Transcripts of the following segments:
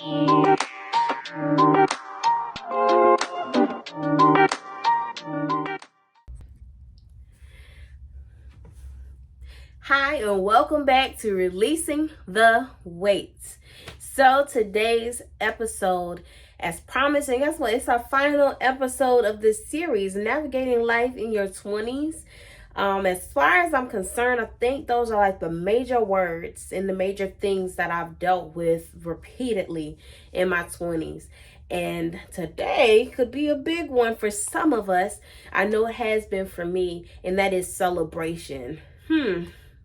Hi, and welcome back to Releasing the Weight. So today's episode, as promised, and guess what? It's our final episode of this series, Navigating Life in Your 20s. As far as I'm concerned, I think those are like the major words and the major things that I've dealt with repeatedly in my 20s. And today could be a big one for some of us. I know it has been for me, and that is celebration.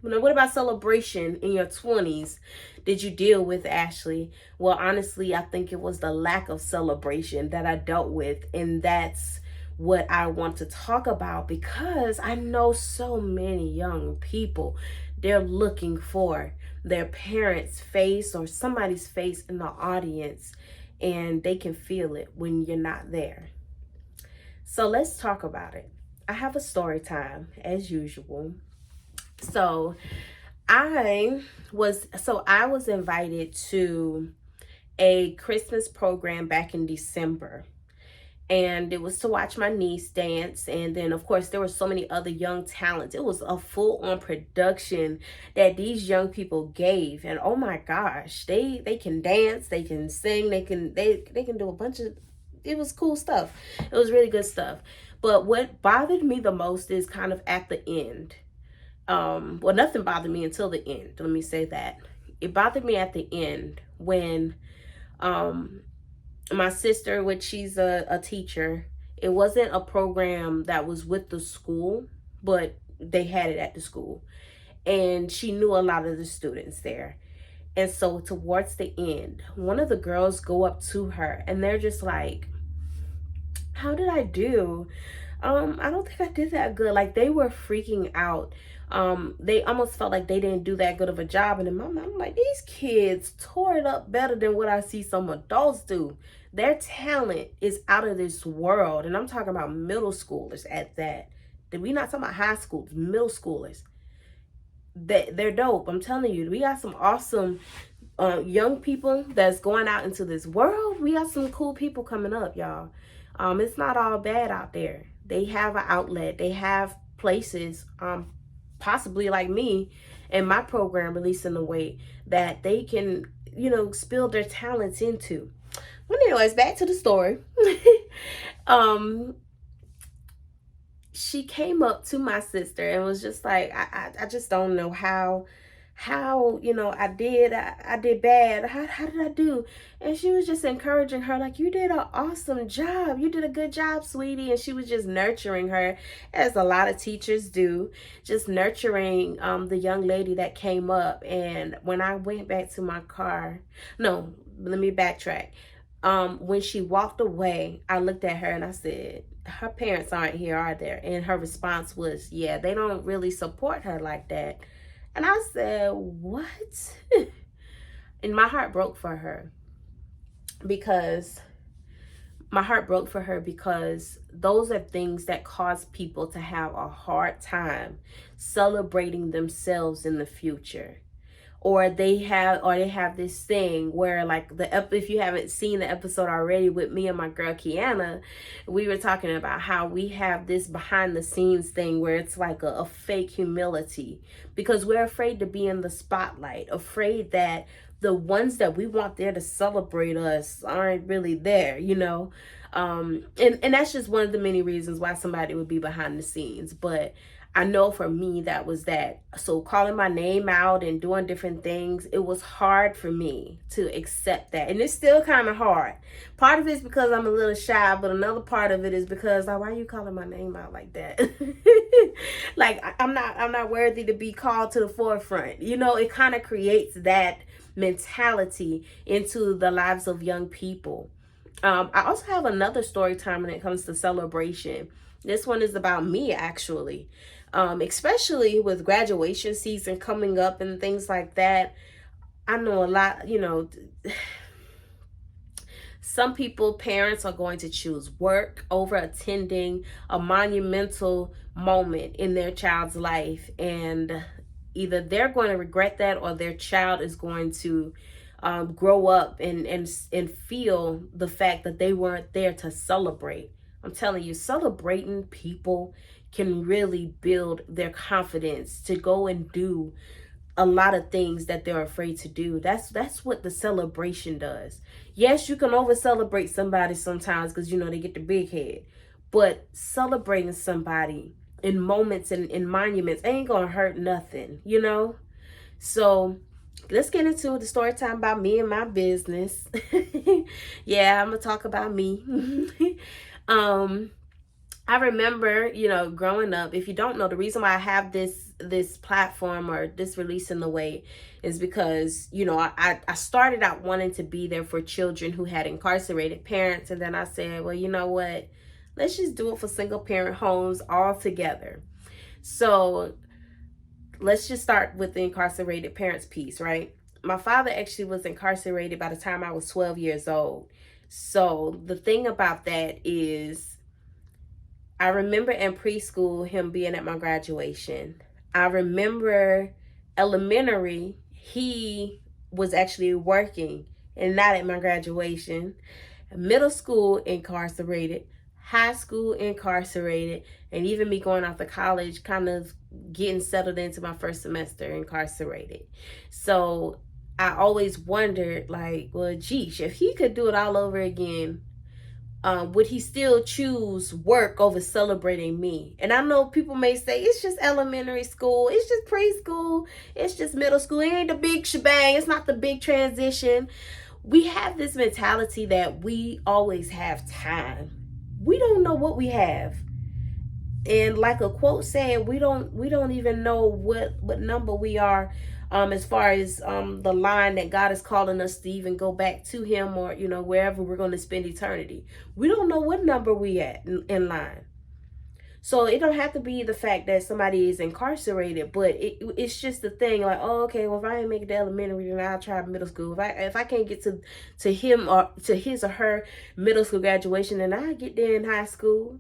What about celebration in your 20s? Did you deal with, Ashley? Well, honestly, I think it was the lack of celebration that I dealt with, and that's what I want to talk about, because I know so many young people, they're looking for their parents' face or somebody's face in the audience, and they can feel it when you're not there. So let's talk about it. I have a story time as usual. So I was invited to a Christmas program back in December, and it was to watch my niece dance. And then of course there were so many other young talents. It was a full-on production that these young people gave, and oh my gosh, they can dance, they can sing, they can do a bunch of, it was cool stuff. It was really good stuff. But what bothered me the most is kind of at the end. Well, nothing bothered me until the end. Let me say that. It bothered me at the end when my sister, which she's a teacher, it wasn't a program that was with the school, but they had it at the school. And she knew a lot of the students there. And so towards the end, one of the girls go up to her and they're just like, "How did I do? I don't think I did that good." Like, they were freaking out. They almost felt like they didn't do that good of a job. And in my mind, I'm like, these kids tore it up better than what I see some adults do. Their talent is out of this world. And I'm talking about middle schoolers at that. We're not talking about high schoolers, middle schoolers. They're dope. I'm telling you, we got some awesome young people that's going out into this world. We got some cool people coming up, y'all. It's not all bad out there. They have an outlet. They have places, possibly like me and my program, Releasing the Weight, that they can, spill their talents into. But anyways, back to the story. She came up to my sister and was just like, I just don't know how I did bad. How did I do? And she was just encouraging her, like, "You did an awesome job. You did a good job, sweetie." And she was just nurturing her, as a lot of teachers do, just nurturing the young lady that came up. And when I went back to my car, no, let me backtrack. When she walked away, I looked at her and I said, "Her parents aren't here, are there?" And her response was, "Yeah, they don't really support her like that." And I said, "What?" And my heart broke for her, because those are things that cause people to have a hard time celebrating themselves in the future. Or they have this thing where, like, if you haven't seen the episode already with me and my girl Kiana, we were talking about how we have this behind the scenes thing where it's like a fake humility, because we're afraid to be in the spotlight, afraid that the ones that we want there to celebrate us aren't really there, and that's just one of the many reasons why somebody would be behind the scenes. But I know for me, that was that. So calling my name out and doing different things, it was hard for me to accept that. And it's still kind of hard. Part of it is because I'm a little shy, but another part of it is because, like, why are you calling my name out like that? Like, I'm not worthy to be called to the forefront. It kind of creates that mentality into the lives of young people. I also have another story time when it comes to celebration. This one is about me, actually. Especially with graduation season coming up and things like that. I know a lot, some people, parents, are going to choose work over attending a monumental moment in their child's life. And either they're going to regret that, or their child is going to grow up and feel the fact that they weren't there to celebrate. I'm telling you, celebrating people can really build their confidence to go and do a lot of things that they're afraid to do. That's what the celebration does. Yes, you can over celebrate somebody sometimes because they get the big head, but celebrating somebody in moments and in monuments ain't gonna hurt nothing. So let's get into the story time about me and my business. Yeah, I'm gonna talk about me. um I remember, growing up, if you don't know, the reason why I have this platform or this release in the way is because, I started out wanting to be there for children who had incarcerated parents. And then I said, well, you know what? Let's just do it for single parent homes all together. So let's just start with the incarcerated parents piece, right? My father actually was incarcerated by the time I was 12 years old. So the thing about that is, I remember in preschool him being at my graduation. I remember elementary, he was actually working and not at my graduation. Middle school, incarcerated. High school, incarcerated. And even me going off to college, kind of getting settled into my first semester, incarcerated. So I always wondered, like, well, geez, if he could do it all over again, would he still choose work over celebrating me? And I know people may say, it's just elementary school, it's just preschool, it's just middle school, it ain't the big shebang, it's not the big transition. We have this mentality that we always have time. We don't know what we have. And like a quote said, we don't even know what number we are, as far as the line that God is calling us to even go back to him, or wherever we're going to spend eternity. We don't know what number we at in line. So it don't have to be the fact that somebody is incarcerated, but it's just the thing, like, oh, okay, well, if I ain't make it to elementary, then I'll try middle school. If I can't get to him or to his or her middle school graduation, then I get there in high school.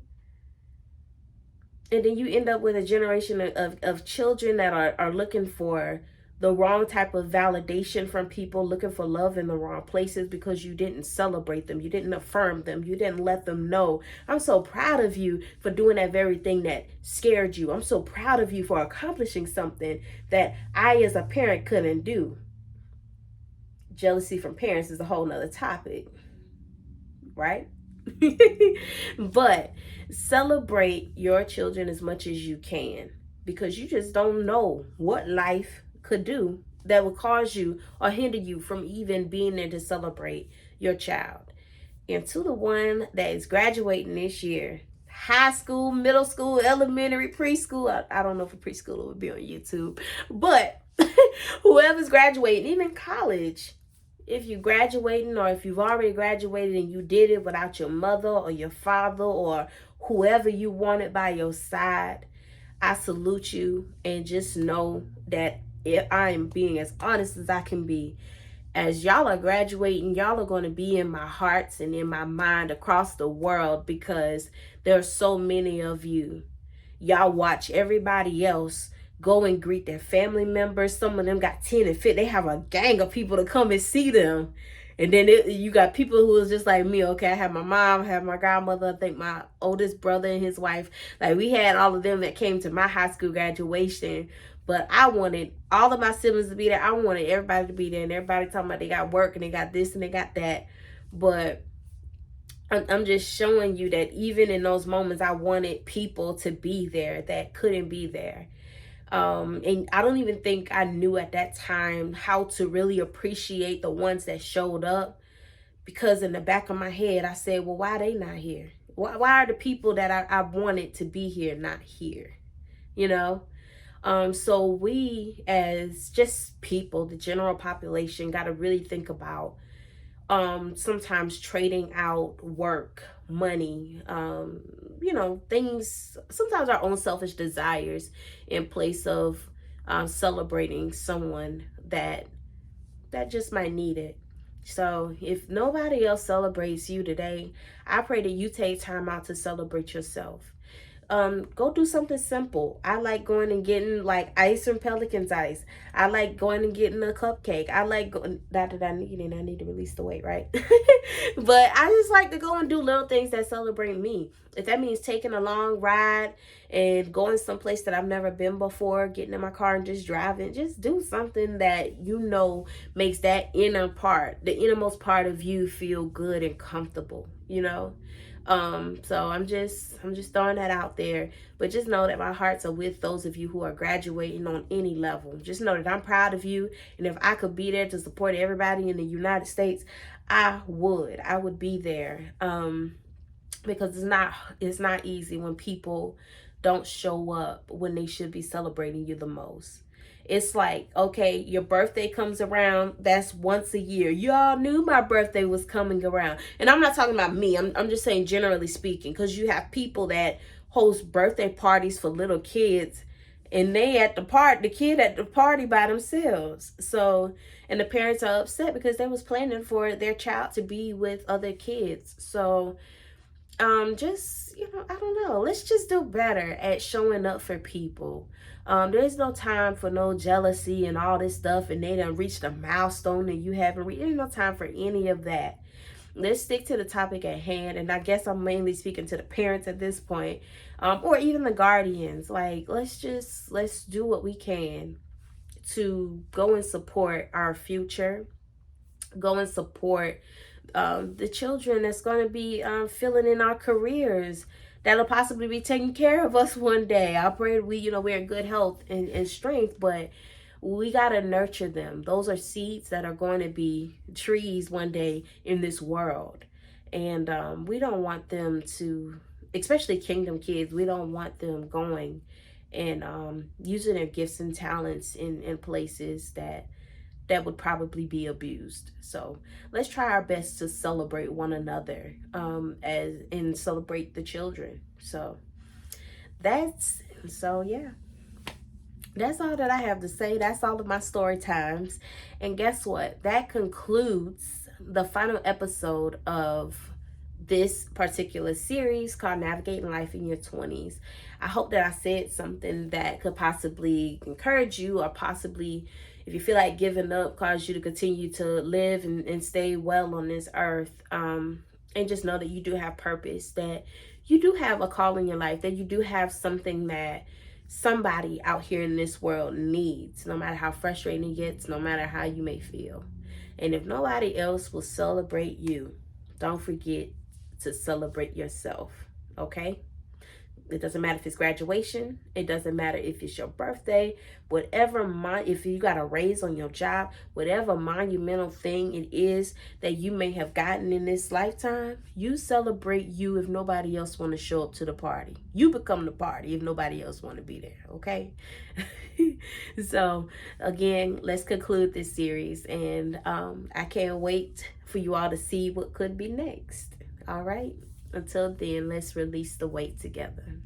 And then you end up with a generation of children that are looking for the wrong type of validation from people, looking for love in the wrong places because you didn't celebrate them. You didn't affirm them. You didn't let them know, I'm so proud of you for doing that very thing that scared you. I'm so proud of you for accomplishing something that I as a parent couldn't do. Jealousy from parents is a whole nother topic, right? But celebrate your children as much as you can, because you just don't know what life could do that would cause you or hinder you from even being there to celebrate your child. And to the one that is graduating this year, high school, middle school, elementary, preschool, I don't know if a preschooler would be on YouTube, but whoever's graduating, even college, if you're graduating or if you've already graduated and you did it without your mother or your father or whoever you wanted by your side, I salute you, and just know that if I am being as honest as I can be, as y'all are graduating, y'all are going to be in my hearts and in my mind across the world, because there are so many of you. Y'all watch everybody else go and greet their family members. Some of them got 10 and 50. They have a gang of people to come and see them. And then you got people who is just like me. Okay, I have my mom, I have my grandmother, I think my oldest brother and his wife. Like, we had all of them that came to my high school graduation. But I wanted all of my siblings to be there. I wanted everybody to be there. And everybody talking about they got work and they got this and they got that. But I'm just showing you that even in those moments, I wanted people to be there that couldn't be there. And I don't even think I knew at that time how to really appreciate the ones that showed up, because in the back of my head, I said, well, why are they not here? Why are the people that I wanted to be here not here? So we as just people, the general population, got to really think about sometimes trading out work, money, things, sometimes our own selfish desires, in place of celebrating someone that just might need it. So if nobody else celebrates you today, I pray that you take time out to celebrate yourself. go do something simple. I like going and getting like ice from Pelican's Ice. I like going and getting a cupcake. I like going, not that I need it, I need to release the weight, right? But I just like to go and do little things that celebrate me. If that means taking a long ride and going someplace that I've never been before, getting in my car and just driving, just do something that you know makes that inner part, the innermost part of you, feel good and comfortable, you know? So I'm just throwing that out there. But just know that my hearts are with those of you who are graduating on any level. Just know that I'm proud of you, and if I could be there to support everybody in the United States, I would be there. Because it's not easy when people don't show up when they should be celebrating you the most. It's like, okay, your birthday comes around, that's once a year. You all knew my birthday was coming around. And I'm not talking about me. I'm just saying generally speaking, because you have people that host birthday parties for little kids, and they at the the kid at the party by themselves. So, and the parents are upset because they was planning for their child to be with other kids. So, just, I don't know, let's just do better at showing up for people. There's no time for no jealousy and all this stuff, and they done reached a milestone and you haven't reached. There's no time for any of that. Let's stick to the topic at hand, and I guess I'm mainly speaking to the parents at this point, or even the guardians. Like, let's do what we can to go and support our future, go and support the children that's going to be filling in our careers, that'll possibly be taking care of us one day. I pray we're in good health and strength, but we got to nurture them. Those are seeds that are going to be trees one day in this world. And we don't want them to, especially kingdom kids, we don't want them going and using their gifts and talents in places that would probably be abused. So let's try our best to celebrate one another and celebrate the children. So yeah. That's all that I have to say. That's all of my story times. And guess what? That concludes the final episode of this particular series called Navigating Life in Your 20s. I hope that I said something that could possibly encourage you, or possibly, if you feel like giving up, cause you to continue to live and stay well on this earth. And just know that you do have purpose, that you do have a call in your life, that you do have something that somebody out here in this world needs, no matter how frustrating it gets, no matter how you may feel. And if nobody else will celebrate you, don't forget to celebrate yourself, okay? It doesn't matter if it's graduation. It doesn't matter if it's your birthday. If you got a raise on your job, whatever monumental thing it is that you may have gotten in this lifetime, you celebrate you if nobody else want to show up to the party. You become the party if nobody else want to be there, okay? So, again, let's conclude this series. And I can't wait for you all to see what could be next. All right? Until then, let's release the weight together.